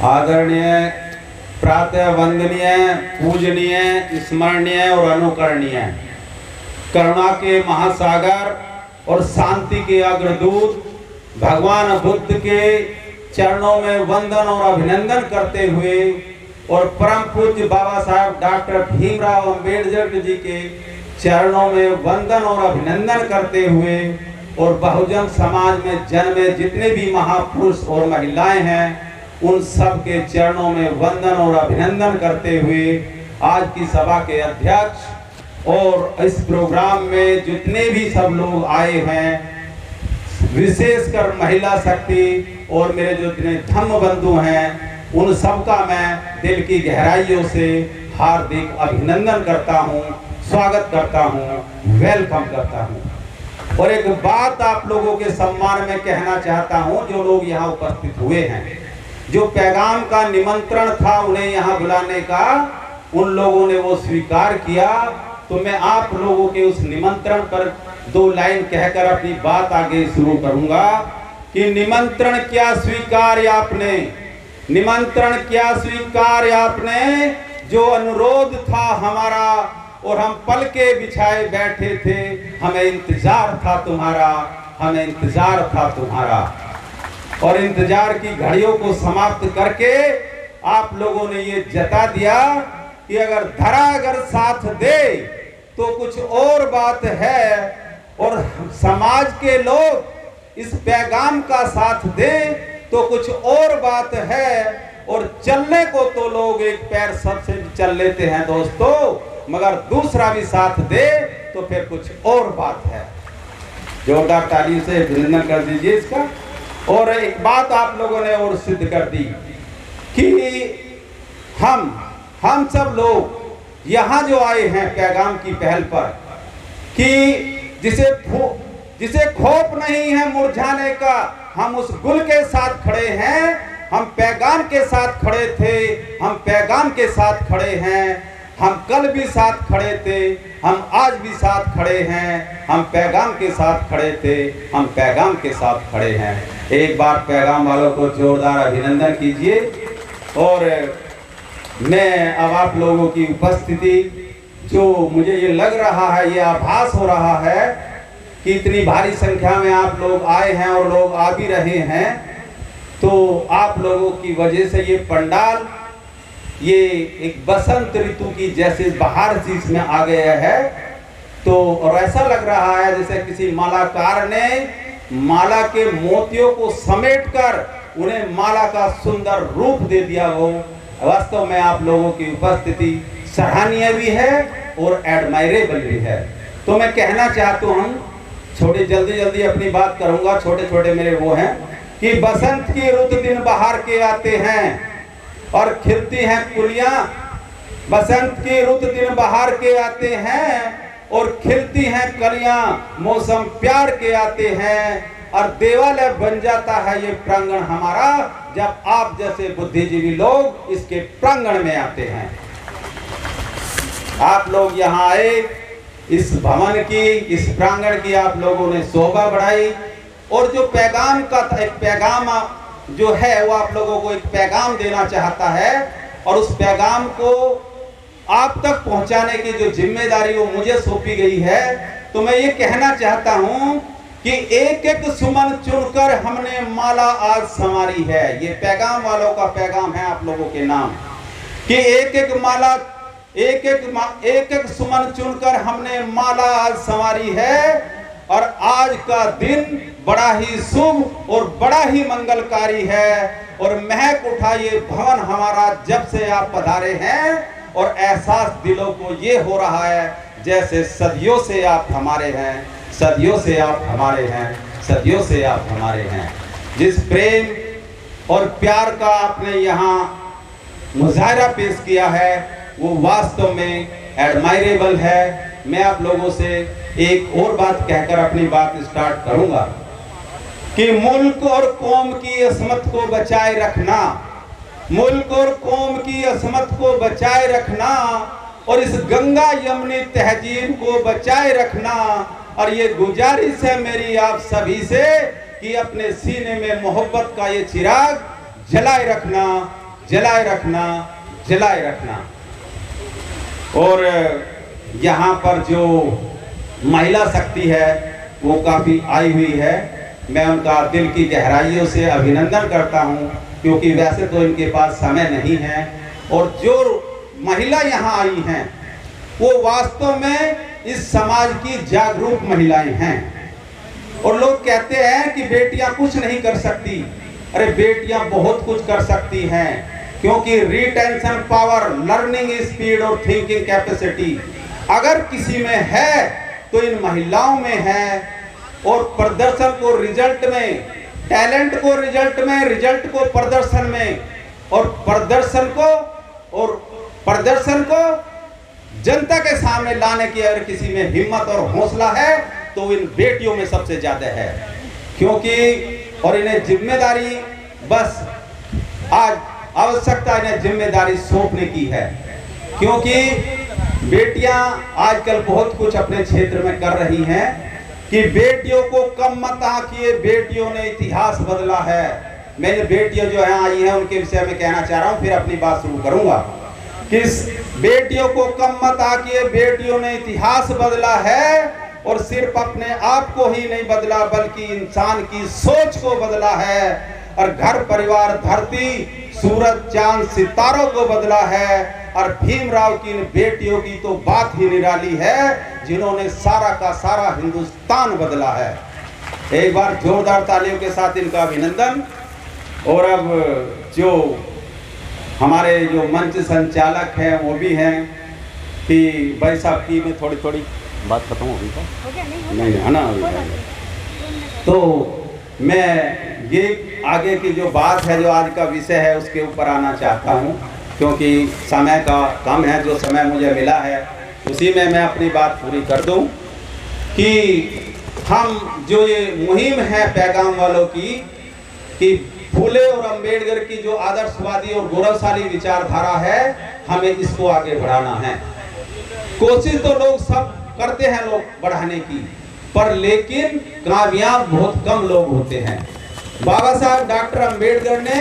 आदरणीय, प्रातः वंदनीय, पूजनीय, स्मरणीय और अनुकरणीय, करुणा के महासागर और शांति के अग्रदूत भगवान बुद्ध के चरणों में वंदन और अभिनंदन करते हुए और परम पूज्य बाबा साहब डॉक्टर भीमराव अंबेडकर जी के चरणों में वंदन और अभिनंदन करते हुए और बहुजन समाज में जन्मे जितने भी महापुरुष और महिलाएं हैं उन सब के चरणों में वंदन और अभिनंदन करते हुए आज की सभा के अध्यक्ष और इस प्रोग्राम में जितने भी सब लोग आए हैं, विशेषकर महिला शक्ति और मेरे जो जितने धम्म बंधु हैं, उन सब का मैं दिल की गहराइयों से हार्दिक अभिनंदन करता हूं, स्वागत करता हूं, वेलकम करता हूं। और एक बात आप लोगों के सम्मान में कहना चाहता हूं, जो लोग यहाँ उपस्थित हुए हैं, जो पैगाम का निमंत्रण था उन्हें यहाँ बुलाने का, उन लोगों ने वो स्वीकार किया, तो मैं आप लोगों के उस निमंत्रण पर 2 लाइन कहकर अपनी बात आगे शुरू करूंगा कि निमंत्रण क्या स्वीकार आपने, निमंत्रण क्या स्वीकार आपने, जो अनुरोध था हमारा और हम पल के बिछाए बैठे थे, हमें इंतजार था तुम्हारा, हमें इंतजार था तुम्हारा। और इंतजार की घड़ियों को समाप्त करके आप लोगों ने ये जता दिया कि अगर धरा अगर साथ दे तो कुछ और बात है, और समाज के लोग इस पैगाम का साथ दे तो कुछ और बात है, और चलने को तो लोग एक पैर सबसे चल लेते हैं दोस्तों, मगर दूसरा भी साथ दे तो फिर कुछ और बात है। जोरदार ताली से अभिनंदन कर दीजिए इसका। और एक बात आप लोगों ने और सिद्ध कर दी कि हम सब लोग यहाँ जो आए हैं पैगाम की पहल पर, कि जिसे खौफ नहीं है मुरझाने का, हम उस गुल के साथ खड़े हैं, हम पैगाम के साथ खड़े थे, हम पैगाम के साथ खड़े हैं, हम कल भी साथ खड़े थे, हम आज भी साथ खड़े हैं, हम पैगाम के साथ खड़े थे, हम पैगाम के साथ खड़े हैं। एक बार पैगाम वालों को जोरदार अभिनंदन कीजिए। और मैं अब आप लोगों की उपस्थिति, जो मुझे ये लग रहा है, ये आभास हो रहा है कि इतनी भारी संख्या में आप लोग आए हैं और लोग आ भी रहे हैं, तो आप लोगों की वजह से ये पंडाल, ये एक बसंत ऋतु की जैसे बाहर सी इसमें आ गया है। तो और ऐसा लग रहा है जैसे किसी मालाकार ने माला के मोतियों को समेटकर उन्हें माला का सुंदर रूप दे दिया हो। वास्तव में आप लोगों की उपस्थिति सराहनीय भी है और एडमायरेबल भी है। तो मैं कहना चाहता हूँ, छोटे जल्दी अपनी बात करूंगा, छोटे छोटे मेरे वो हैं कि बसंत की रुत दिन बाहर के आते हैं और खिलती हैं कुलियां, बसंत की रुत दिन बाहर के आते हैं और खिलती हैं कलियां, मौसम प्यार के आते हैं, और देवालय बन जाता है ये प्रांगण हमारा जब आप जैसे बुद्धिजीवी लोग इसके प्रांगण में आते हैं। आप लोग यहाँ आए, इस भवन की, इस प्रांगण की आप लोगों ने शोभा बढ़ाई, और जो पैगाम का एक पैगाम जो है वो आप लोगों को एक पैगाम देना चाहता है, और उस पैगाम को आप तक पहुंचाने की जो जिम्मेदारी वो मुझे सौंपी गई है। तो मैं ये कहना चाहता हूं कि एक एक सुमन चुनकर हमने माला आज संवारी है। ये पैगाम वालों का पैगाम है आप लोगों के नाम, कि एक एक माला, एक एक सुमन चुनकर हमने माला आज संवारी है, और आज का दिन बड़ा ही शुभ और बड़ा ही मंगलकारी है। और महक उठा ये भवन हमारा जब से आप पधारे हैं, और एहसास दिलों को ये हो रहा है जैसे सदियों से आप हमारे हैं, सदियों से आप हमारे हैं, सदियों से आप हमारे हैं। जिस प्रेम और प्यार का आपने यहाँ मुजाहरा पेश किया है वो वास्तव में एडमायरेबल है। मैं आप लोगों से एक और बात कहकर अपनी बात स्टार्ट करूंगा कि मुल्क और कौम की असमत को बचाए रखना, मुल्क और कौम की असमत को बचाए रखना, और इस गंगा यमुनी तहजीब को बचाए रखना। और ये गुजारिश है मेरी आप सभी से कि अपने सीने में मोहब्बत का ये चिराग जलाए रखना। जलाए रखना, जलाए रखना। और यहाँ पर जो महिला शक्ति है वो काफ़ी आई हुई है। मैं उनका दिल की गहराइयों से अभिनंदन करता हूँ, क्योंकि वैसे तो इनके पास समय नहीं है। और जो महिला यहाँ आई हैं वो वास्तव में इस समाज की जागरूक महिलाएं हैं। और लोग कहते हैं कि बेटियां कुछ नहीं कर सकती। अरे बेटियां बहुत कुछ कर सकती हैं, क्योंकि रिटेंशन पावर, लर्निंग स्पीड और थिंकिंग कैपेसिटी अगर किसी में है तो इन महिलाओं में है। और प्रदर्शन को रिजल्ट में, टैलेंट को रिजल्ट में, रिजल्ट को प्रदर्शन में, और प्रदर्शन को जनता के सामने लाने की अगर किसी में हिम्मत और हौसला है तो इन बेटियों में सबसे ज्यादा है। क्योंकि और इन्हें जिम्मेदारी, बस आज आवश्यकता इन्हें जिम्मेदारी सौंपने की है। क्योंकि बेटियां आजकल बहुत कुछ अपने क्षेत्र में कर रही हैं कि बेटियों को कम मत आंकिए, बेटियों ने इतिहास बदला है। मैंने बेटियां जो यहाँ आई हैं उनके विषय में कहना चाह रहा हूँ, फिर अपनी बात शुरू करूंगा। कि बेटियों को कम मत आंकिए, बेटियों ने इतिहास बदला है। और सिर्फ अपने आप को ही नहीं बदला बल्कि इंसान की सोच को बदला है। और घर परिवार धरती सूरज चांद सितारों को बदला है। और भीमराव की इन बेटियों की तो बात ही निराली है, जिन्होंने सारा का सारा हिंदुस्तान बदला है। एक बार जोरदार तालियों के साथ इनका अभिनंदन। और अब जो हमारे जो मंच संचालक हैं वो भी हैं कि भाई साहब की में थोड़ी थोड़ी बात खत्म हो गई था, नहीं है ना? तो मैं ये आगे की जो बात है, जो आज का विषय है, उसके ऊपर आना चाहता हूँ, क्योंकि समय का कम है। जो समय मुझे मिला है उसी में मैं अपनी बात पूरी कर दूँ कि हम जो ये मुहिम है पैगाम वालों की, कि फूले और अंबेडकर की जो आदर्शवादी और गौरवशाली विचारधारा है, हमें इसको आगे बढ़ाना है। कोशिश तो लोग सब करते हैं लोग बढ़ाने की, पर लेकिन कामयाब बहुत कम लोग होते हैं। बाबा साहब डॉक्टर अंबेडकर ने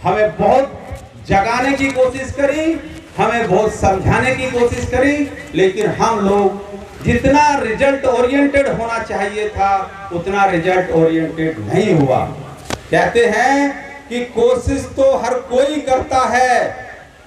हमें बहुत जगाने की कोशिश करी, हमें बहुत समझाने की कोशिश करी, लेकिन हम लोग जितना रिजल्ट ओरिएंटेड होना चाहिए था उतना रिजल्ट ओरिएंटेड नहीं हुआ। कहते हैं कि कोशिश तो हर कोई करता है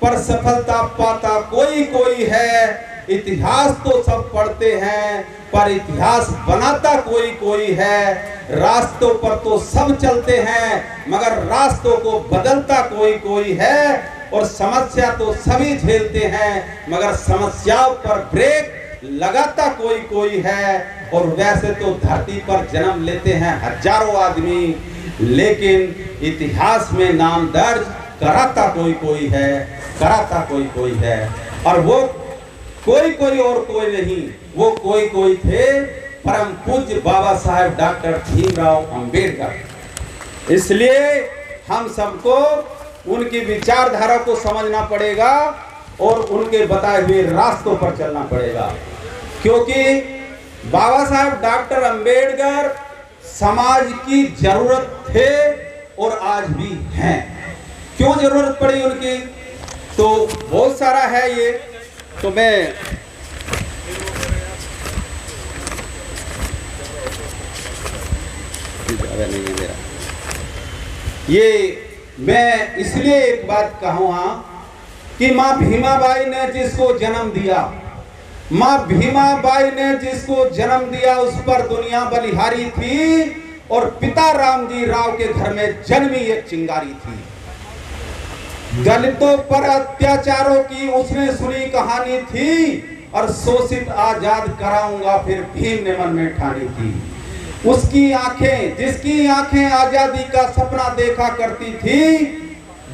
पर सफलता पाता कोई कोई है। इतिहास तो सब पढ़ते हैं पर इतिहास बनाता कोई कोई है। रास्तों पर तो सब चलते हैं मगर रास्तों को बदलता कोई कोई है। और समस्या तो सभी झेलते हैं मगर समस्याओं पर ब्रेक लगाता कोई कोई है। और वैसे तो धरती पर जन्म लेते हैं हजारों आदमी, लेकिन इतिहास में नाम दर्ज कराता कोई कोई है, कराता कोई कोई है। और वो कोई कोई और कोई नहीं, वो कोई कोई थे परम पूज्य बाबा साहेब डॉक्टर भीमराव अंबेडकर। इसलिए हम सबको उनकी विचारधारा को समझना पड़ेगा और उनके बताए हुए रास्तों पर चलना पड़ेगा। क्योंकि बाबा साहेब डॉक्टर अंबेडकर समाज की जरूरत थे और आज भी हैं। क्यों जरूरत पड़ी उनकी, तो बहुत सारा है ये, तो मैं नहीं है मेरा ये, मैं इसलिए एक बात कहूँगा कि माँ भीमाबाई ने जिसको जन्म दिया, माँ भीमाबाई ने जिसको जन्म दिया उस पर दुनिया बलिहारी थी। और पिता रामजी राव के घर में जन्मी एक चिंगारी थी। दलितों पर अत्याचारों की उसने सुनी कहानी थी और शोषित आजाद कराऊंगा फिर भीम ने मन में ठानी थी। उसकी आंखें, जिसकी आंखें आजादी का सपना देखा करती थी,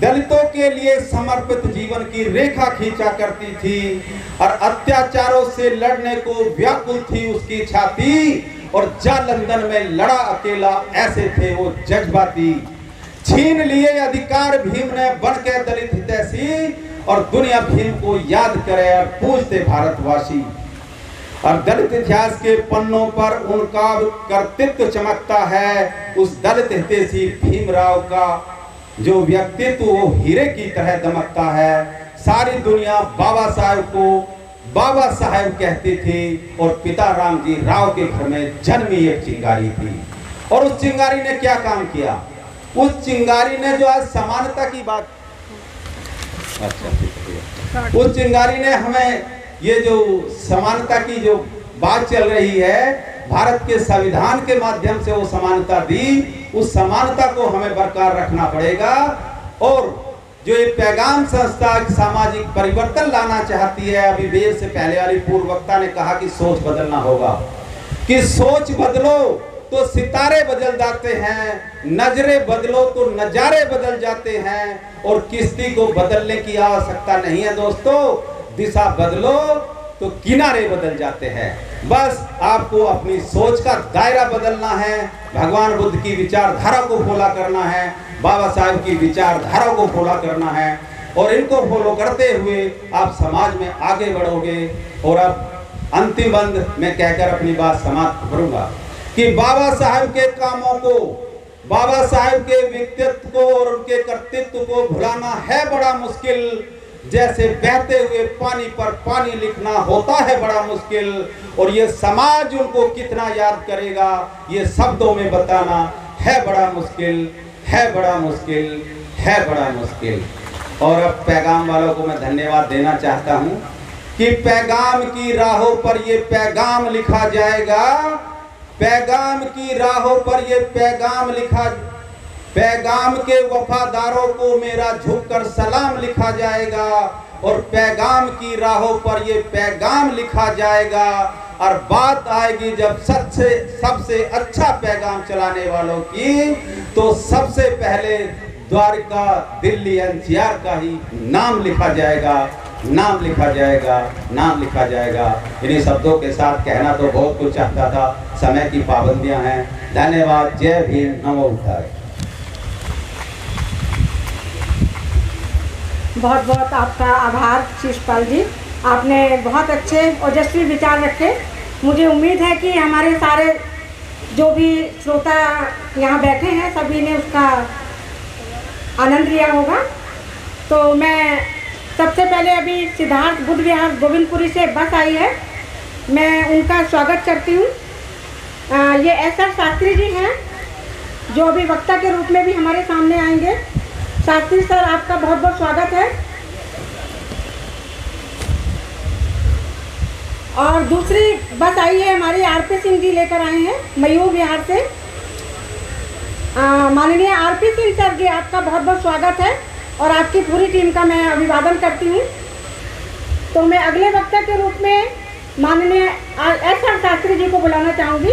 दलितों के लिए समर्पित जीवन की रेखा खींचा करती थी और अत्याचारों से लड़ने को व्याकुल थी उसकी छाती। और जालंधर में लड़ा अकेला, ऐसे थे वो जज्बाती। छीन लिए अधिकार भीम ने बन के दलित हितैषी और दुनिया भीम को याद करे और पूजते भारतवासी। और दलित इतिहास के पन्नों पर उनका कर्तृत्व चमकता है, उस दलित हितैषी भीमराव का जो व्यक्तित्व वो हीरे की तरह दमकता है। सारी दुनिया बाबा साहेब को बाबा साहेब कहती थी और पिता राम जी राव के घर में जन्मी एक चिंगारी थी। और उस चिंगारी ने क्या काम किया? उस चिंगारी ने जो आज समानता की बात, उस चिंगारी ने हमें ये जो समानता की जो बात चल रही है, भारत के संविधान के माध्यम से वो समानता दी, उस समानता को हमें बरकरार रखना पड़ेगा। और जो ये पैगाम संस्था सामाजिक परिवर्तन लाना चाहती है, अभी देर से पहले वाली पूर्व वक्ता ने कहा कि सोच बदलना होगा, कि सोच बदलो तो सितारे बदल जाते हैं, नजरें बदलो तो नजारे बदल जाते हैं, और किश्ती को बदलने की आवश्यकता नहीं है दोस्तों, दिशा बदलो तो किनारे बदल जाते हैं। बस आपको अपनी सोच का दायरा बदलना है, भगवान बुद्ध की विचारधारा को फॉलो करना है, बाबा साहब की विचारधारा को फॉलो करना है, और इनको फॉलो करते हुए आप समाज में आगे बढ़ोगे। और अब अंतिम बंद में कहकर अपनी बात समाप्त करूंगा कि बाबा साहब के कामों को, बाबा साहब के व्यक्तित्व को और उनके कर्तृत्व को भुलाना है बड़ा मुश्किल। जैसे बहते हुए पानी पर पानी लिखना होता है बड़ा मुश्किल, और ये समाज उनको कितना याद करेगा ये शब्दों में बताना है बड़ा मुश्किल, है बड़ा मुश्किल, है बड़ा मुश्किल। और अब पैगाम वालों को मैं धन्यवाद देना चाहता हूँ कि पैगाम की राहों पर ये पैगाम लिखा जाएगा, पैगाम की राहों पर ये पैगाम लिखा, पैगाम के वफादारों को मेरा झुककर सलाम लिखा जाएगा, और पैगाम की राहों पर ये पैगाम लिखा जाएगा। और बात आएगी जब सबसे अच्छा पैगाम चलाने वालों की, तो सबसे पहले द्वारका, दिल्ली, एनसीआर का ही नाम लिखा जाएगा, नाम लिखा जाएगा, नाम लिखा जाएगा। इन्हीं शब्दों के साथ कहना तो बहुत कुछ चाहता था, समय की पाबंदियां हैं। धन्यवाद। जय भीम, नमो बुद्धाय। बहुत बहुत आपका आभार शिषपाल जी, आपने बहुत अच्छे ओजस्वी विचार रखे। मुझे उम्मीद है कि हमारे सारे जो भी श्रोता यहाँ बैठे हैं सभी ने उसका आनंद लिया होगा। तो मैं सबसे पहले अभी सिद्धार्थ बुद्ध विहार गोविंदपुरी से बस आई है, मैं उनका स्वागत करती हूँ। ये एस.आर. शास्त्री जी हैं जो अभी वक्ता के रूप में भी हमारे सामने आएंगे। शास्त्री सर, आपका बहुत बहुत स्वागत है। और दूसरी बस आई है हमारी आर.पी. सिंह जी लेकर आए हैं मयूर विहार से। माननीय आर.पी. सिंह सर जी, आपका बहुत बहुत स्वागत है और आपकी पूरी टीम का मैं अभिवादन करती हूँ। तो मैं अगले वक्ता के रूप में माननीय एस.आर. शास्त्री जी को बुलाना चाहूँगी।